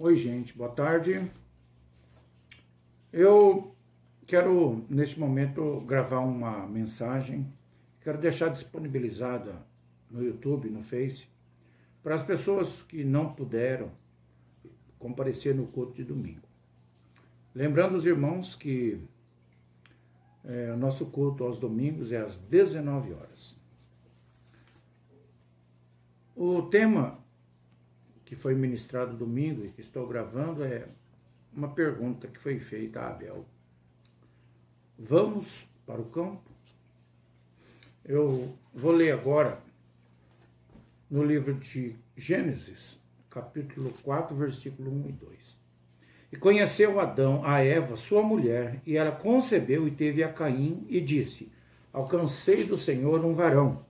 Oi, gente, boa tarde. Eu quero, neste momento, gravar uma mensagem. Quero deixar disponibilizada no YouTube, no Face, para as pessoas que não puderam comparecer no culto de domingo. Lembrando os irmãos que o nosso culto aos domingos é às 19 horas. O tema que foi ministrado domingo e que estou gravando é uma pergunta que foi feita a Abel. Vamos para o campo? Eu vou ler agora no livro de Gênesis, capítulo 4, versículo 1 e 2. E conheceu Adão a Eva, sua mulher, e ela concebeu e teve a Caim, e disse: alcancei do Senhor um varão.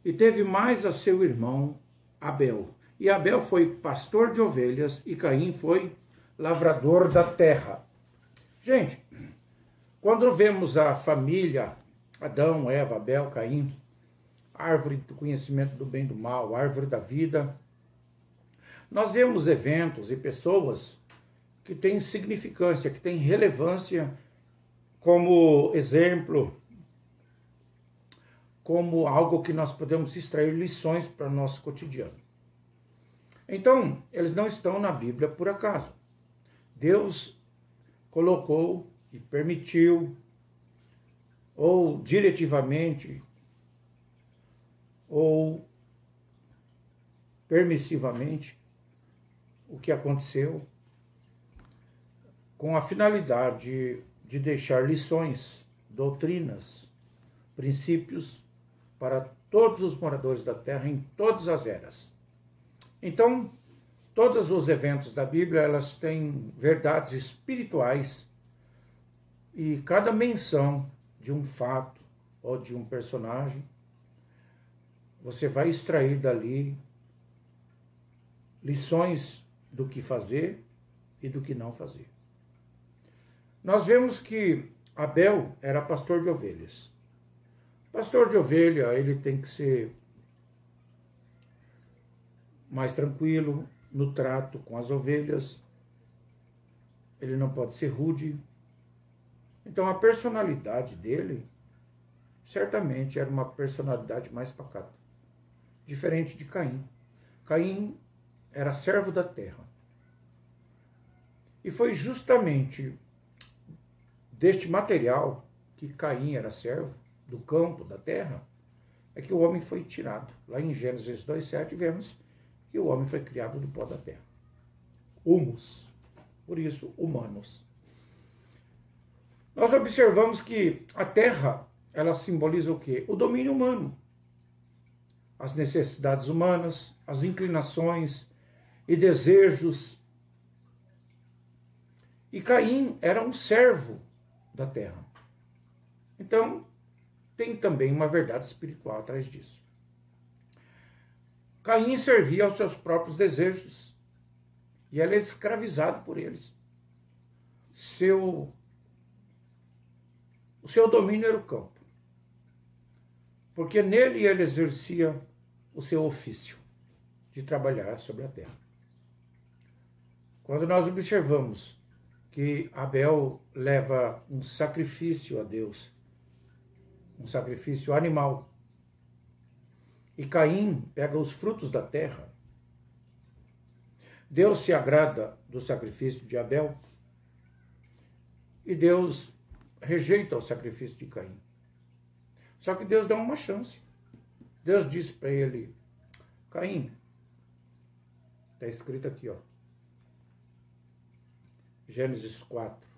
E teve mais a seu irmão Abel. E Abel foi pastor de ovelhas, e Caim foi lavrador da terra. Gente, quando vemos a família Adão, Eva, Abel, Caim, árvore do conhecimento do bem e do mal, árvore da vida, nós vemos eventos e pessoas que têm significância, que têm relevância como exemplo, como algo que nós podemos extrair lições para o nosso cotidiano. Então, eles não estão na Bíblia por acaso. Deus colocou e permitiu, ou diretivamente, ou permissivamente, o que aconteceu, com a finalidade de deixar lições, doutrinas, princípios para todos os moradores da terra em todas as eras. Então, todos os eventos da Bíblia, elas têm verdades espirituais e cada menção de um fato ou de um personagem, você vai extrair dali lições do que fazer e do que não fazer. Nós vemos que Abel era pastor de ovelhas. Pastor de ovelha, ele tem que ser mais tranquilo no trato com as ovelhas, ele não pode ser rude. Então a personalidade dele, certamente era uma personalidade mais pacata, diferente de Caim. Caim era servo da terra. E foi justamente deste material que Caim era servo, do campo, da terra, é que o homem foi tirado. Lá em Gênesis 2,7 vemos que o homem foi criado do pó da terra. Humus, por isso, humanos. Nós observamos que a terra, ela simboliza o quê? O domínio humano. As necessidades humanas, as inclinações e desejos. E Caim era um servo da terra. Então, tem também uma verdade espiritual atrás disso. Caim servia aos seus próprios desejos e ele é escravizado por eles. O seu domínio era o campo, porque nele ele exercia o seu ofício de trabalhar sobre a terra. Quando nós observamos que Abel leva um sacrifício a Deus, um sacrifício animal, e Caim pega os frutos da terra, Deus se agrada do sacrifício de Abel e Deus rejeita o sacrifício de Caim. Só que Deus dá uma chance. Deus disse para ele: Caim, está escrito aqui, ó, Gênesis 4,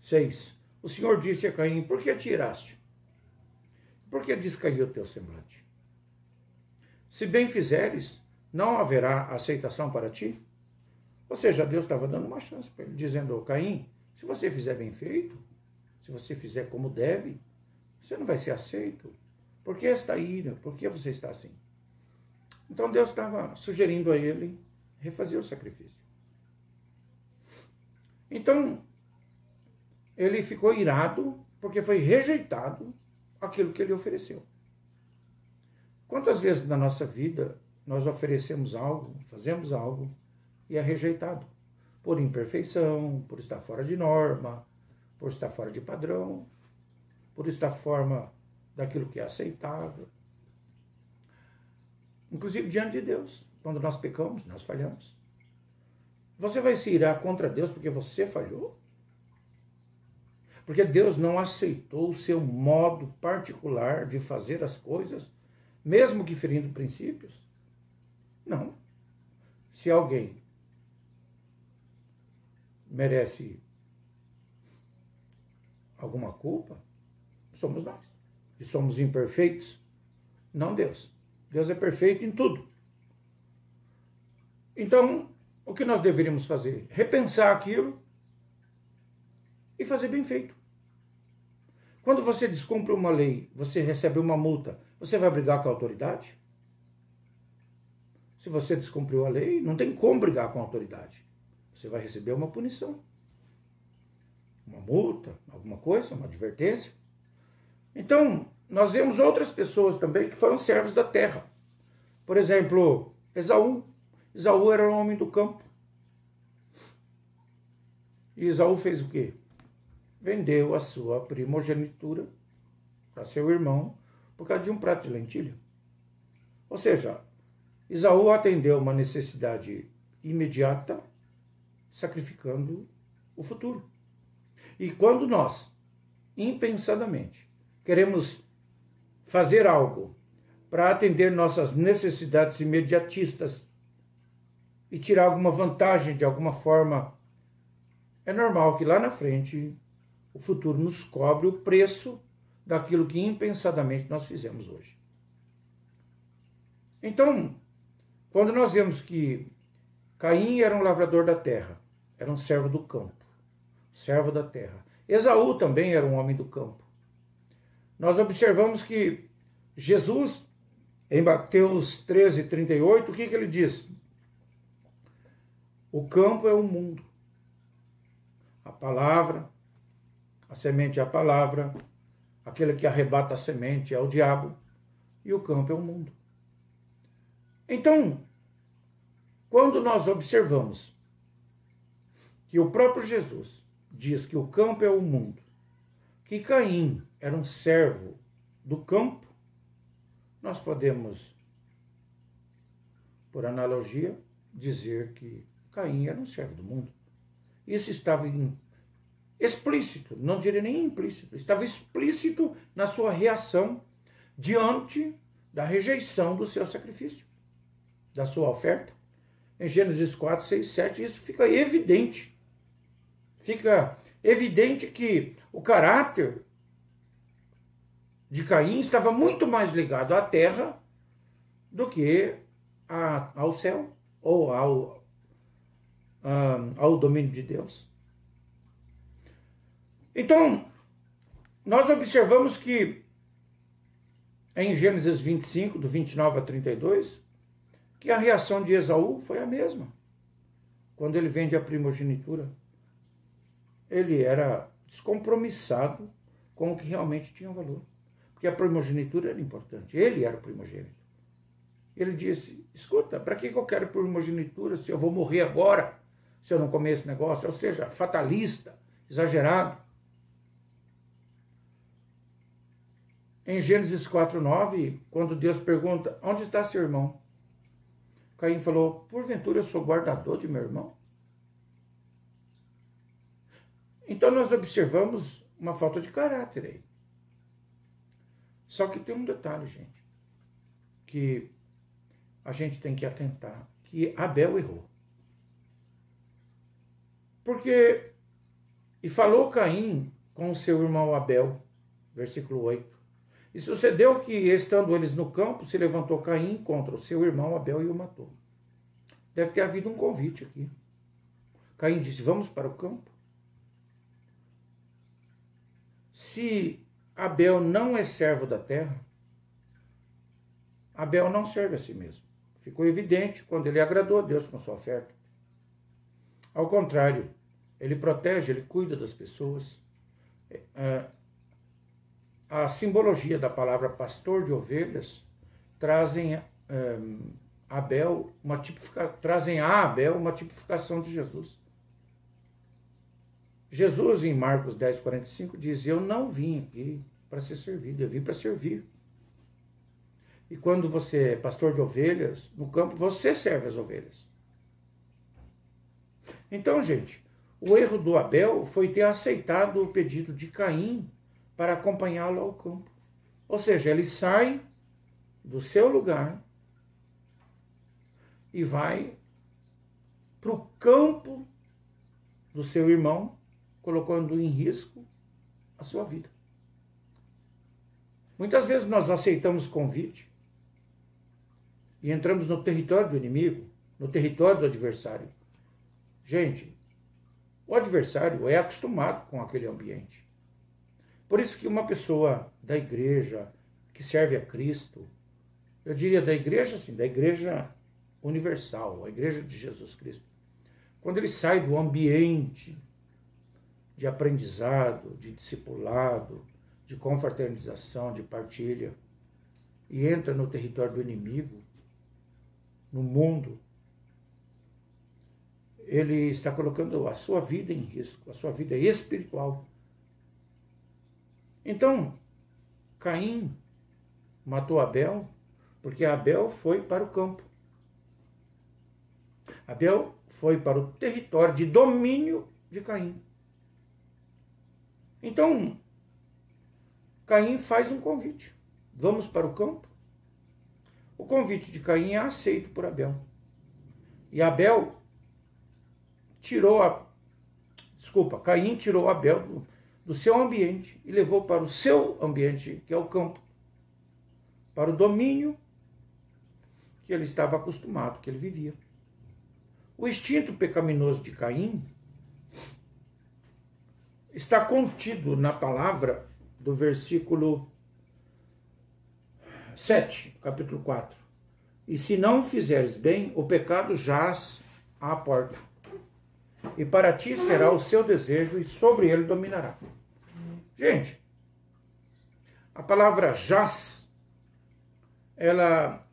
6. O Senhor disse a Caim: por que tiraste? Por que descaiu o teu semblante? Se bem fizeres, não haverá aceitação para ti? Ou seja, Deus estava dando uma chance para ele, dizendo: Caim, se você fizer bem feito, se você fizer como deve, você não vai ser aceito. Por que esta ira? Por que você está assim? Então Deus estava sugerindo a ele refazer o sacrifício. Então, ele ficou irado porque foi rejeitado aquilo que ele ofereceu. Quantas vezes na nossa vida nós oferecemos algo, fazemos algo e é rejeitado. Por imperfeição, por estar fora de norma, por estar fora de padrão, por estar fora daquilo que é aceitável. Inclusive diante de Deus, quando nós pecamos, nós falhamos. Você vai se irar contra Deus porque você falhou? Porque Deus não aceitou o seu modo particular de fazer as coisas, mesmo que ferindo princípios? Não. Se alguém merece alguma culpa, somos nós. E somos imperfeitos, não Deus. Deus é perfeito em tudo. Então, o que nós deveríamos fazer? Repensar aquilo e fazer bem feito. Quando você descumpre uma lei, você recebe uma multa, você vai brigar com a autoridade? Se você descumpriu a lei, não tem como brigar com a autoridade. Você vai receber uma punição. Uma multa, alguma coisa, uma advertência. Então, nós vemos outras pessoas também que foram servos da terra. Por exemplo, Esaú. Esaú era um homem do campo. E Esaú fez o quê? Vendeu a sua primogenitura para seu irmão por causa de um prato de lentilha. Ou seja, Esaú atendeu uma necessidade imediata, sacrificando o futuro. E quando nós, impensadamente, queremos fazer algo para atender nossas necessidades imediatistas e tirar alguma vantagem de alguma forma, é normal que lá na frente o futuro nos cobre o preço daquilo que impensadamente nós fizemos hoje. Então, quando nós vemos que Caim era um lavrador da terra, era um servo do campo, servo da terra. Esaú também era um homem do campo. Nós observamos que Jesus, em Mateus 13:38, o que ele diz? O campo é o mundo. A palavra, a semente é a palavra, aquele que arrebata a semente é o diabo, e o campo é o mundo. Então, quando nós observamos que o próprio Jesus diz que o campo é o mundo, que Caim era um servo do campo, nós podemos, por analogia, dizer que Caim era um servo do mundo. Isso estava explícito, não diria nem implícito, estava explícito na sua reação diante da rejeição do seu sacrifício, da sua oferta. Em Gênesis 4, 6, 7, isso fica evidente. Fica evidente que o caráter de Caim estava muito mais ligado à terra do que ao céu ou ao domínio de Deus. Então, nós observamos que em Gênesis 25, do 29 a 32, que a reação de Esaú foi a mesma. Quando ele vende a primogenitura, ele era descompromissado com o que realmente tinha valor. Porque a primogenitura era importante, ele era o primogênito. Ele disse, escuta, para que eu quero primogenitura se eu vou morrer agora, se eu não comer esse negócio? Ou seja, fatalista, exagerado. Em Gênesis 4:9, quando Deus pergunta, onde está seu irmão? Caim falou, porventura eu sou guardador de meu irmão? Então nós observamos uma falta de caráter aí. Só que tem um detalhe, gente, que a gente tem que atentar, que Abel errou. Porque, e falou Caim com seu irmão Abel, versículo 8, e sucedeu que, estando eles no campo, se levantou Caim contra o seu irmão Abel e o matou. Deve ter havido um convite aqui. Caim disse, vamos para o campo? Se Abel não é servo da terra, Abel não serve a si mesmo. Ficou evidente quando ele agradou a Deus com sua oferta. Ao contrário, ele protege, ele cuida das pessoas. A simbologia da palavra pastor de ovelhas trazem Abel, trazem a Abel uma tipificação de Jesus. Jesus, em Marcos 10:45, diz: eu não vim aqui para ser servido, eu vim para servir. E quando você é pastor de ovelhas, no campo, você serve as ovelhas. Então, gente, o erro do Abel foi ter aceitado o pedido de Caim para acompanhá-lo ao campo. Ou seja, ele sai do seu lugar e vai para o campo do seu irmão, colocando em risco a sua vida. Muitas vezes nós aceitamos convite e entramos no território do inimigo, no território do adversário. Gente, o adversário é acostumado com aquele ambiente. Por isso que uma pessoa da igreja que serve a Cristo, eu diria da igreja, assim, da igreja universal, a igreja de Jesus Cristo, quando ele sai do ambiente de aprendizado, de discipulado, de confraternização, de partilha, e entra no território do inimigo, no mundo, ele está colocando a sua vida em risco, a sua vida espiritual. Então, Caim matou Abel, porque Abel foi para o campo. Abel foi para o território de domínio de Caim. Então, Caim faz um convite. Vamos para o campo? O convite de Caim é aceito por Abel. E Caim tirou Abel do seu ambiente e levou para o seu ambiente, que é o campo, para o domínio que ele estava acostumado, que ele vivia. O instinto pecaminoso de Caim está contido na palavra do versículo 7, capítulo 4. E se não fizeres bem, o pecado jaz à porta. E para ti será o seu desejo, e sobre ele dominará. Gente, a palavra jaz, ela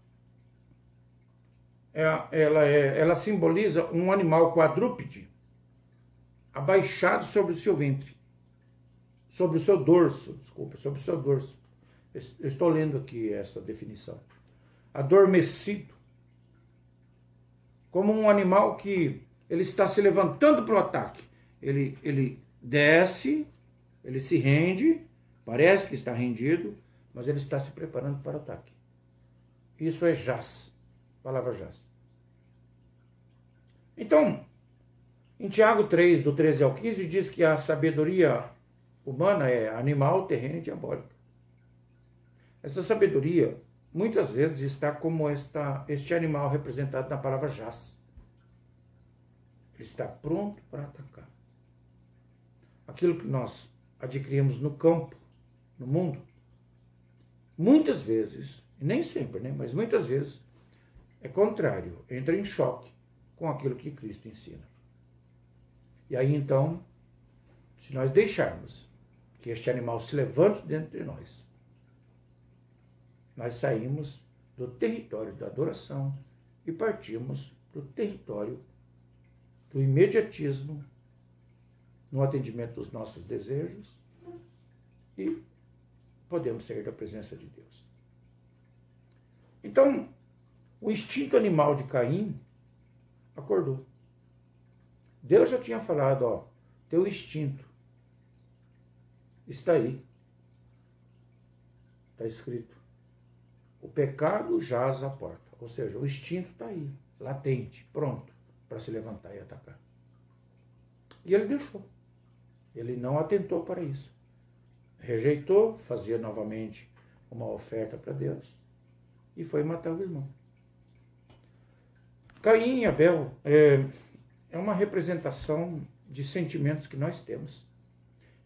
simboliza um animal quadrúpede abaixado sobre o seu ventre, sobre o seu dorso. Eu estou lendo aqui essa definição. Adormecido, como um animal que ele está se levantando para o ataque. Ele desce, ele se rende, parece que está rendido, mas ele está se preparando para o ataque. Isso é jaz, palavra jaz. Então, em Tiago 3, do 13 ao 15, diz que a sabedoria humana é animal, terrena e diabólica. Essa sabedoria, muitas vezes, está como este animal representado na palavra jaz. Ele está pronto para atacar. Aquilo que nós adquirimos no campo, no mundo, muitas vezes, e nem sempre, né, mas muitas vezes, é contrário, entra em choque com aquilo que Cristo ensina. E aí, então, se nós deixarmos que este animal se levante dentro de nós saímos do território da adoração e partimos para o território do imediatismo no atendimento dos nossos desejos e podemos sair da presença de Deus. Então, o instinto animal de Caim acordou. Deus já tinha falado, teu instinto está aí. Está escrito. O pecado jaz à porta. Ou seja, o instinto está aí, latente, pronto para se levantar e atacar. E ele deixou. Ele não atentou para isso. Rejeitou, fazia novamente uma oferta para Deus e foi matar o irmão. Caim e Abel é uma representação de sentimentos que nós temos.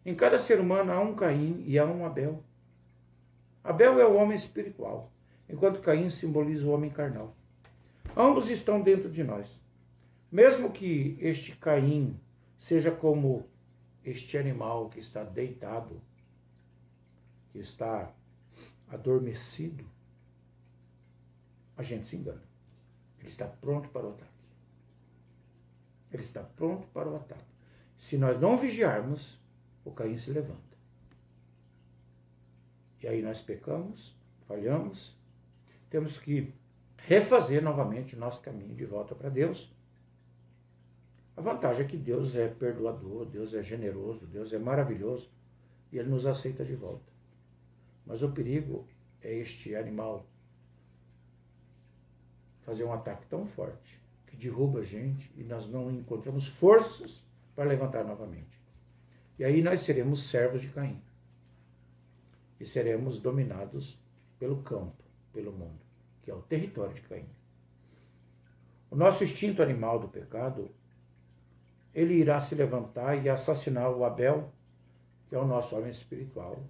Em cada ser humano há um Caim e há um Abel. Abel é o homem espiritual, enquanto Caim simboliza o homem carnal. Ambos estão dentro de nós. Mesmo que este Caim seja como este animal que está deitado, que está adormecido, a gente se engana. Ele está pronto para o ataque. Ele está pronto para o ataque. Se nós não vigiarmos, o Caim se levanta. E aí nós pecamos, falhamos, temos que refazer novamente o nosso caminho de volta para Deus. A vantagem é que Deus é perdoador, Deus é generoso, Deus é maravilhoso e Ele nos aceita de volta. Mas o perigo é este animal fazer um ataque tão forte que derruba a gente e nós não encontramos forças para levantar novamente. E aí nós seremos servos de Caim. E seremos dominados pelo campo, pelo mundo, que é o território de Caim. O nosso instinto animal do pecado, ele irá se levantar e assassinar o Abel, que é o nosso homem espiritual,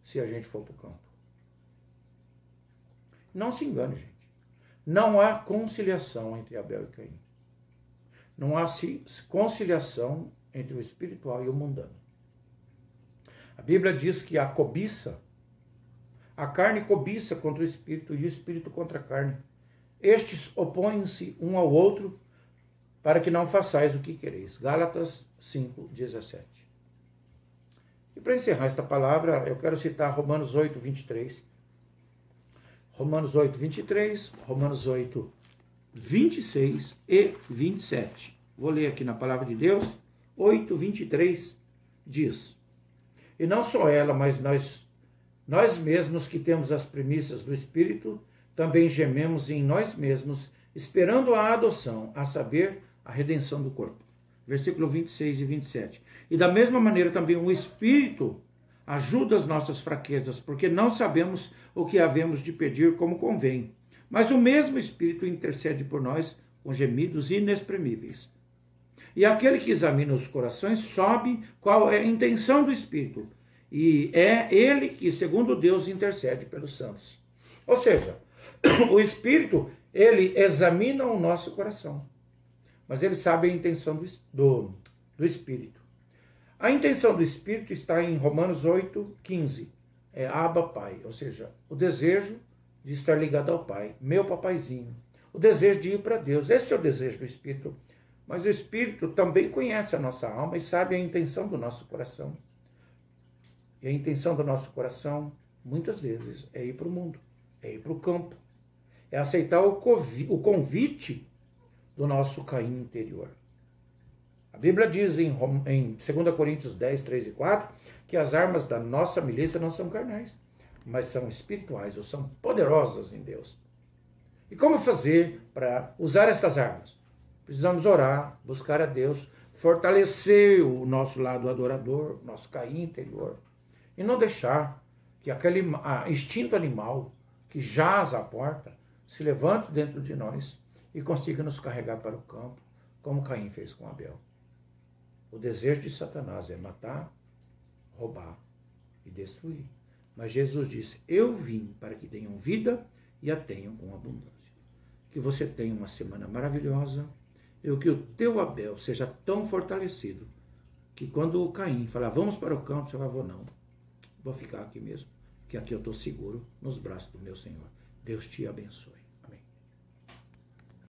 se a gente for para o campo. Não se engane, gente. Não há conciliação entre Abel e Caim. Não há conciliação entre o espiritual e o mundano. A Bíblia diz que a cobiça, a carne cobiça contra o espírito e o espírito contra a carne. Estes opõem-se um ao outro para que não façais o que quereis. Gálatas 5:17. E para encerrar esta palavra, eu quero citar Romanos 8:23. Romanos 8:23, Romanos 8:26 e 27. Vou ler aqui na palavra de Deus. 8:23 diz: E não só ela, mas nós mesmos que temos as premissas do Espírito, também gememos em nós mesmos, esperando a adoção, a saber, a redenção do corpo. Versículo 26 e 27. E da mesma maneira também o Espírito ajuda as nossas fraquezas, porque não sabemos o que havemos de pedir como convém. Mas o mesmo Espírito intercede por nós com gemidos inexprimíveis. E aquele que examina os corações sabe qual é a intenção do Espírito. E é ele que, segundo Deus, intercede pelos santos. Ou seja, o Espírito, ele examina o nosso coração. Mas ele sabe a intenção do Espírito. A intenção do Espírito está em Romanos 8:15. É Abba Pai, ou seja, o desejo de estar ligado ao Pai, meu papaizinho. O desejo de ir para Deus. Esse é o desejo do Espírito. Mas o Espírito também conhece a nossa alma e sabe a intenção do nosso coração. E a intenção do nosso coração, muitas vezes, é ir para o mundo, é ir para o campo, é aceitar o convite do nosso Caim interior. A Bíblia diz em 2 Coríntios 10, 3 e 4, que as armas da nossa milícia não são carnais, mas são espirituais, ou são poderosas em Deus. E como fazer para usar essas armas? Precisamos orar, buscar a Deus, fortalecer o nosso lado adorador, nosso Caim interior, e não deixar que aquele instinto animal que jaz à porta se levante dentro de nós e consiga nos carregar para o campo, como Caim fez com Abel. O desejo de Satanás é matar, roubar e destruir. Mas Jesus disse: eu vim para que tenham vida e a tenham com abundância. Que você tenha uma semana maravilhosa e que o teu Abel seja tão fortalecido que quando o Caim falar, vamos para o campo, você vai, vou ficar aqui mesmo, que aqui eu estou seguro nos braços do meu Senhor. Deus te abençoe.